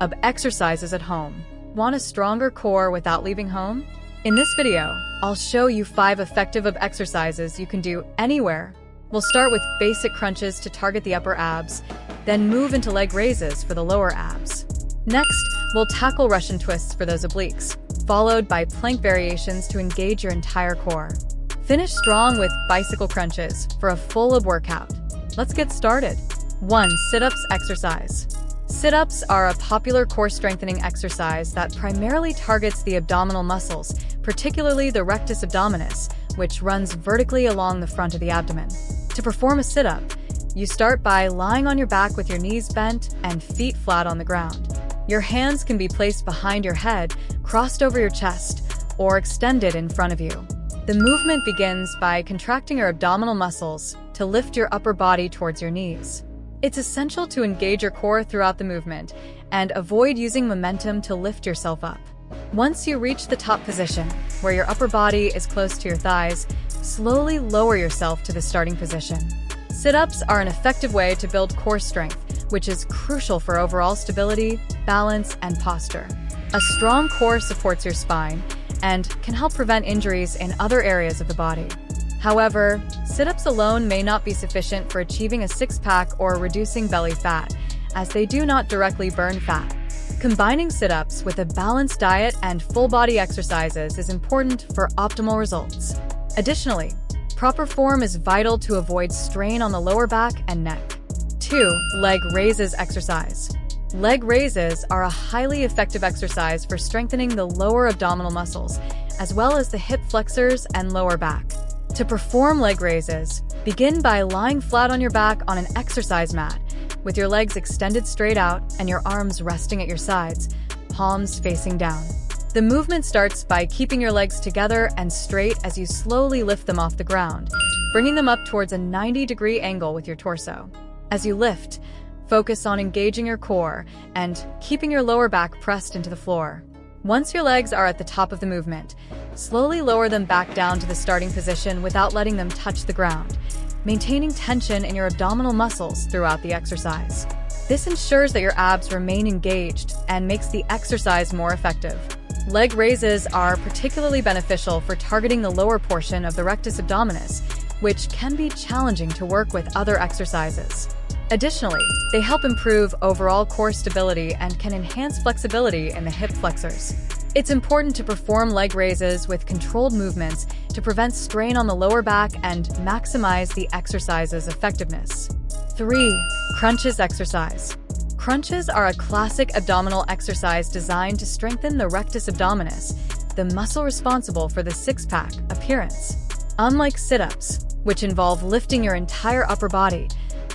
of exercises at home. Want a stronger core without leaving home? In this video, I'll show you 5 effective ab exercises you can do anywhere. We'll start with basic crunches to target the upper abs, then move into leg raises for the lower abs. Next, we'll tackle Russian twists for those obliques, followed by plank variations to engage your entire core. Finish strong with bicycle crunches for a full ab workout. Let's get started. 1. Sit-ups exercise. Sit-ups are a popular core strengthening exercise that primarily targets the abdominal muscles, particularly the rectus abdominis, which runs vertically along the front of the abdomen. To perform a sit-up, you start by lying on your back with your knees bent and feet flat on the ground. Your hands can be placed behind your head, crossed over your chest, or extended in front of you. The movement begins by contracting your abdominal muscles to lift your upper body towards your knees. It's essential to engage your core throughout the movement and avoid using momentum to lift yourself up. Once you reach the top position, where your upper body is close to your thighs, slowly lower yourself to the starting position. Sit-ups are an effective way to build core strength, which is crucial for overall stability, balance, and posture. A strong core supports your spine and can help prevent injuries in other areas of the body. However, sit-ups alone may not be sufficient for achieving a six-pack or reducing belly fat, as they do not directly burn fat. Combining sit-ups with a balanced diet and full-body exercises is important for optimal results. Additionally, proper form is vital to avoid strain on the lower back and neck. 2. Leg raises exercise. Leg raises are a highly effective exercise for strengthening the lower abdominal muscles, as well as the hip flexors and lower back. To perform leg raises, begin by lying flat on your back on an exercise mat, with your legs extended straight out and your arms resting at your sides, palms facing down. The movement starts by keeping your legs together and straight as you slowly lift them off the ground, bringing them up towards a 90-degree angle with your torso. As you lift, focus on engaging your core and keeping your lower back pressed into the floor. Once your legs are at the top of the movement, slowly lower them back down to the starting position without letting them touch the ground, maintaining tension in your abdominal muscles throughout the exercise. This ensures that your abs remain engaged and makes the exercise more effective. Leg raises are particularly beneficial for targeting the lower portion of the rectus abdominis, which can be challenging to work with other exercises. Additionally, they help improve overall core stability and can enhance flexibility in the hip flexors. It's important to perform leg raises with controlled movements to prevent strain on the lower back and maximize the exercise's effectiveness. 3. Crunches exercise. Crunches are a classic abdominal exercise designed to strengthen the rectus abdominis, the muscle responsible for the six-pack appearance. Unlike sit-ups, which involve lifting your entire upper body,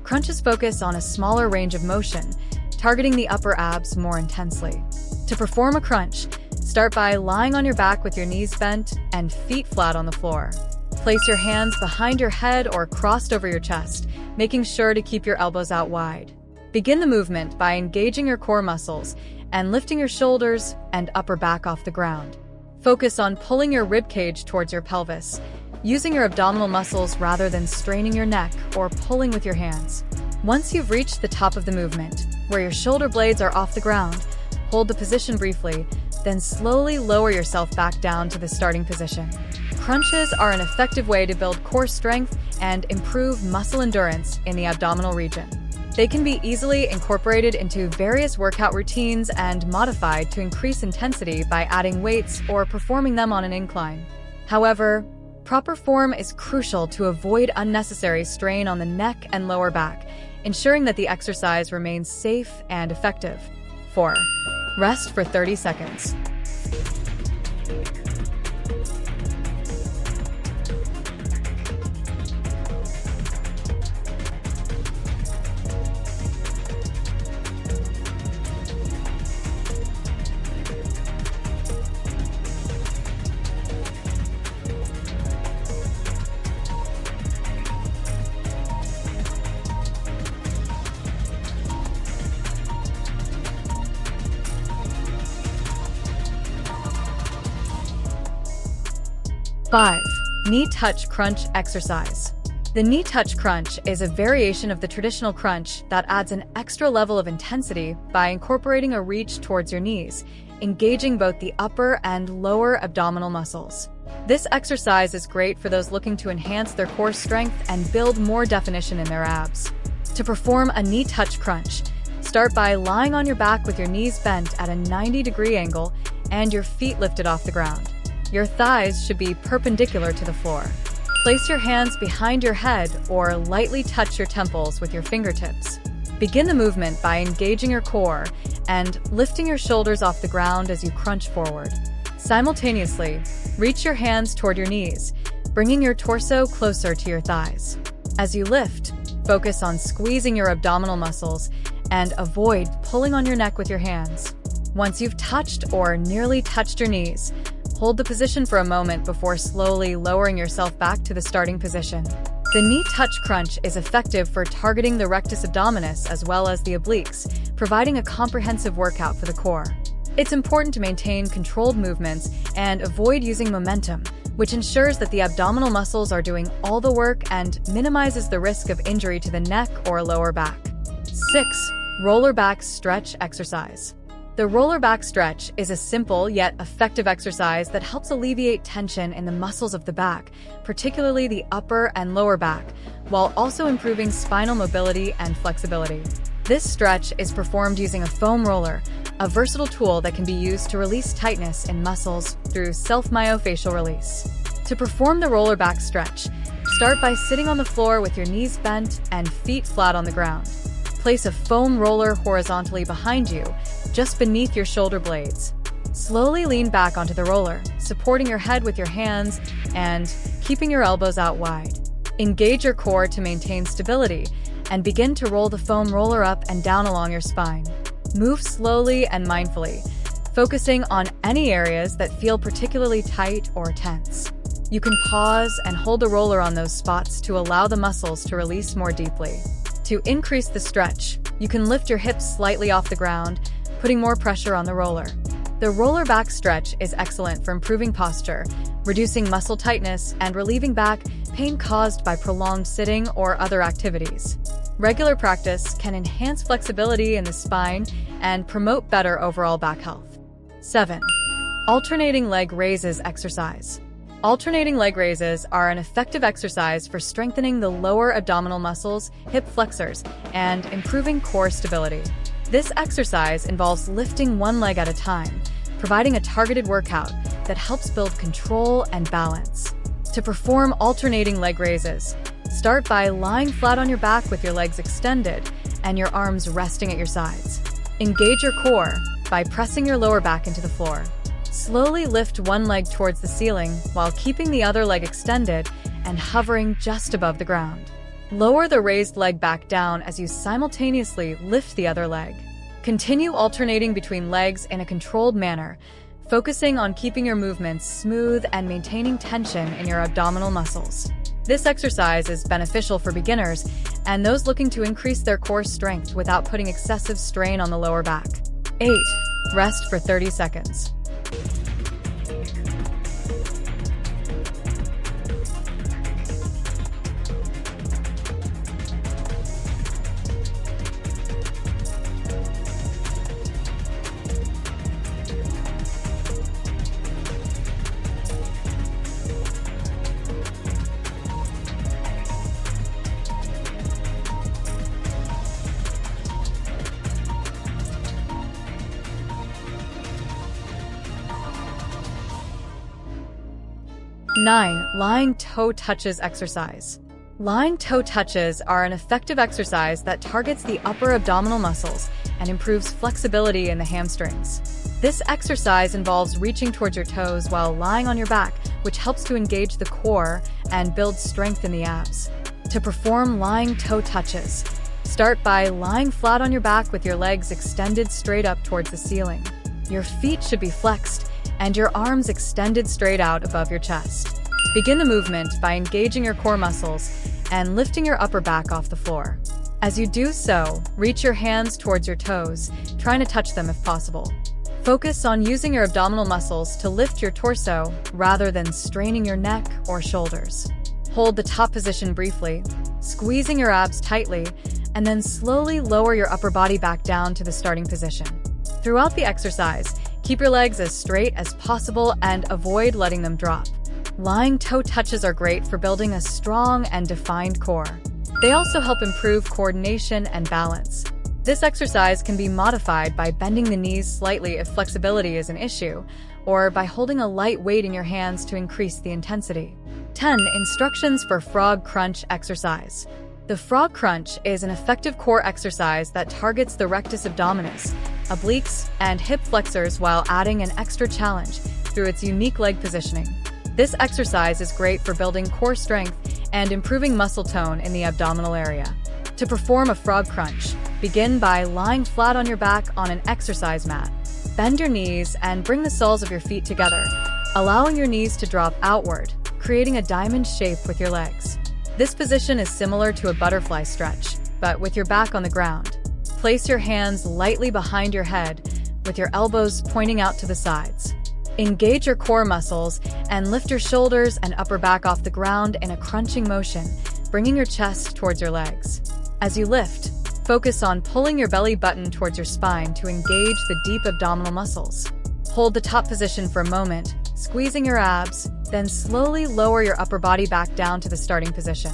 crunches focus on a smaller range of motion, targeting the upper abs more intensely. To perform a crunch, start by lying on your back with your knees bent and feet flat on the floor. Place your hands behind your head or crossed over your chest, making sure to keep your elbows out wide. Begin the movement by engaging your core muscles and lifting your shoulders and upper back off the ground. Focus on pulling your rib cage towards your pelvis, using your abdominal muscles rather than straining your neck or pulling with your hands. Once you've reached the top of the movement, where your shoulder blades are off the ground, hold the position briefly, then slowly lower yourself back down to the starting position. Crunches are an effective way to build core strength and improve muscle endurance in the abdominal region. They can be easily incorporated into various workout routines and modified to increase intensity by adding weights or performing them on an incline. However, proper form is crucial to avoid unnecessary strain on the neck and lower back, ensuring that the exercise remains safe and effective. 4. Rest for 30 seconds. Five. Knee touch crunch exercise. The knee touch crunch is a variation of the traditional crunch that adds an extra level of intensity by incorporating a reach towards your knees, engaging both the upper and lower abdominal muscles. This exercise is great for those looking to enhance their core strength and build more definition in their abs. To perform a knee touch crunch, start by lying on your back with your knees bent at a 90-degree angle and your feet lifted off the ground. Your thighs should be perpendicular to the floor. Place your hands behind your head or lightly touch your temples with your fingertips. Begin the movement by engaging your core and lifting your shoulders off the ground as you crunch forward. Simultaneously, reach your hands toward your knees, bringing your torso closer to your thighs. As you lift, focus on squeezing your abdominal muscles and avoid pulling on your neck with your hands. Once you've touched or nearly touched your knees, hold the position for a moment before slowly lowering yourself back to the starting position. The knee touch crunch is effective for targeting the rectus abdominis as well as the obliques, providing a comprehensive workout for the core. It's important to maintain controlled movements and avoid using momentum, which ensures that the abdominal muscles are doing all the work and minimizes the risk of injury to the neck or lower back. 6. Roller back stretch exercise. The roller back stretch is a simple yet effective exercise that helps alleviate tension in the muscles of the back, particularly the upper and lower back, while also improving spinal mobility and flexibility. This stretch is performed using a foam roller, a versatile tool that can be used to release tightness in muscles through self-myofascial release. To perform the roller back stretch, start by sitting on the floor with your knees bent and feet flat on the ground. Place a foam roller horizontally behind you, just beneath your shoulder blades. Slowly lean back onto the roller, supporting your head with your hands and keeping your elbows out wide. Engage your core to maintain stability and begin to roll the foam roller up and down along your spine. Move slowly and mindfully, focusing on any areas that feel particularly tight or tense. You can pause and hold the roller on those spots to allow the muscles to release more deeply. To increase the stretch, you can lift your hips slightly off the ground, putting more pressure on the roller. The roller back stretch is excellent for improving posture, reducing muscle tightness, and relieving back pain caused by prolonged sitting or other activities. Regular practice can enhance flexibility in the spine and promote better overall back health. 7. Alternating leg raises exercise. Alternating leg raises are an effective exercise for strengthening the lower abdominal muscles, hip flexors, and improving core stability. This exercise involves lifting one leg at a time, providing a targeted workout that helps build control and balance. To perform alternating leg raises, start by lying flat on your back with your legs extended and your arms resting at your sides. Engage your core by pressing your lower back into the floor. Slowly lift one leg towards the ceiling while keeping the other leg extended and hovering just above the ground. Lower the raised leg back down as you simultaneously lift the other leg. Continue alternating between legs in a controlled manner, focusing on keeping your movements smooth and maintaining tension in your abdominal muscles. This exercise is beneficial for beginners and those looking to increase their core strength without putting excessive strain on the lower back. 8. Rest for 30 seconds. Nine. Lying toe touches exercise. Lying toe touches are an effective exercise that targets the upper abdominal muscles and improves flexibility in the hamstrings. This exercise involves reaching towards your toes while lying on your back, which helps to engage the core and build strength in the abs. To perform lying toe touches, start by lying flat on your back with your legs extended straight up towards the ceiling. Your feet should be flexed and your arms extended straight out above your chest. Begin the movement by engaging your core muscles and lifting your upper back off the floor. As you do so, reach your hands towards your toes, trying to touch them if possible. Focus on using your abdominal muscles to lift your torso rather than straining your neck or shoulders. Hold the top position briefly, squeezing your abs tightly, and then slowly lower your upper body back down to the starting position. Throughout the exercise, keep your legs as straight as possible and avoid letting them drop. Lying toe touches are great for building a strong and defined core. They also help improve coordination and balance. This exercise can be modified by bending the knees slightly if flexibility is an issue, or by holding a light weight in your hands to increase the intensity. 10. Instructions for Frog Crunch Exercise. The frog crunch is an effective core exercise that targets the rectus abdominis, obliques, and hip flexors while adding an extra challenge through its unique leg positioning. This exercise is great for building core strength and improving muscle tone in the abdominal area. To perform a frog crunch, begin by lying flat on your back on an exercise mat. Bend your knees and bring the soles of your feet together, allowing your knees to drop outward, creating a diamond shape with your legs. This position is similar to a butterfly stretch, but with your back on the ground. Place your hands lightly behind your head, with your elbows pointing out to the sides. Engage your core muscles and lift your shoulders and upper back off the ground in a crunching motion, bringing your chest towards your legs. As you lift, focus on pulling your belly button towards your spine to engage the deep abdominal muscles. Hold the top position for a moment, squeezing your abs, then slowly lower your upper body back down to the starting position.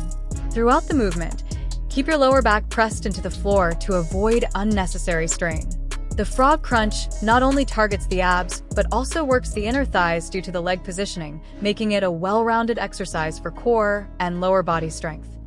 Throughout the movement, keep your lower back pressed into the floor to avoid unnecessary strain. The frog crunch not only targets the abs, but also works the inner thighs due to the leg positioning, making it a well-rounded exercise for core and lower body strength.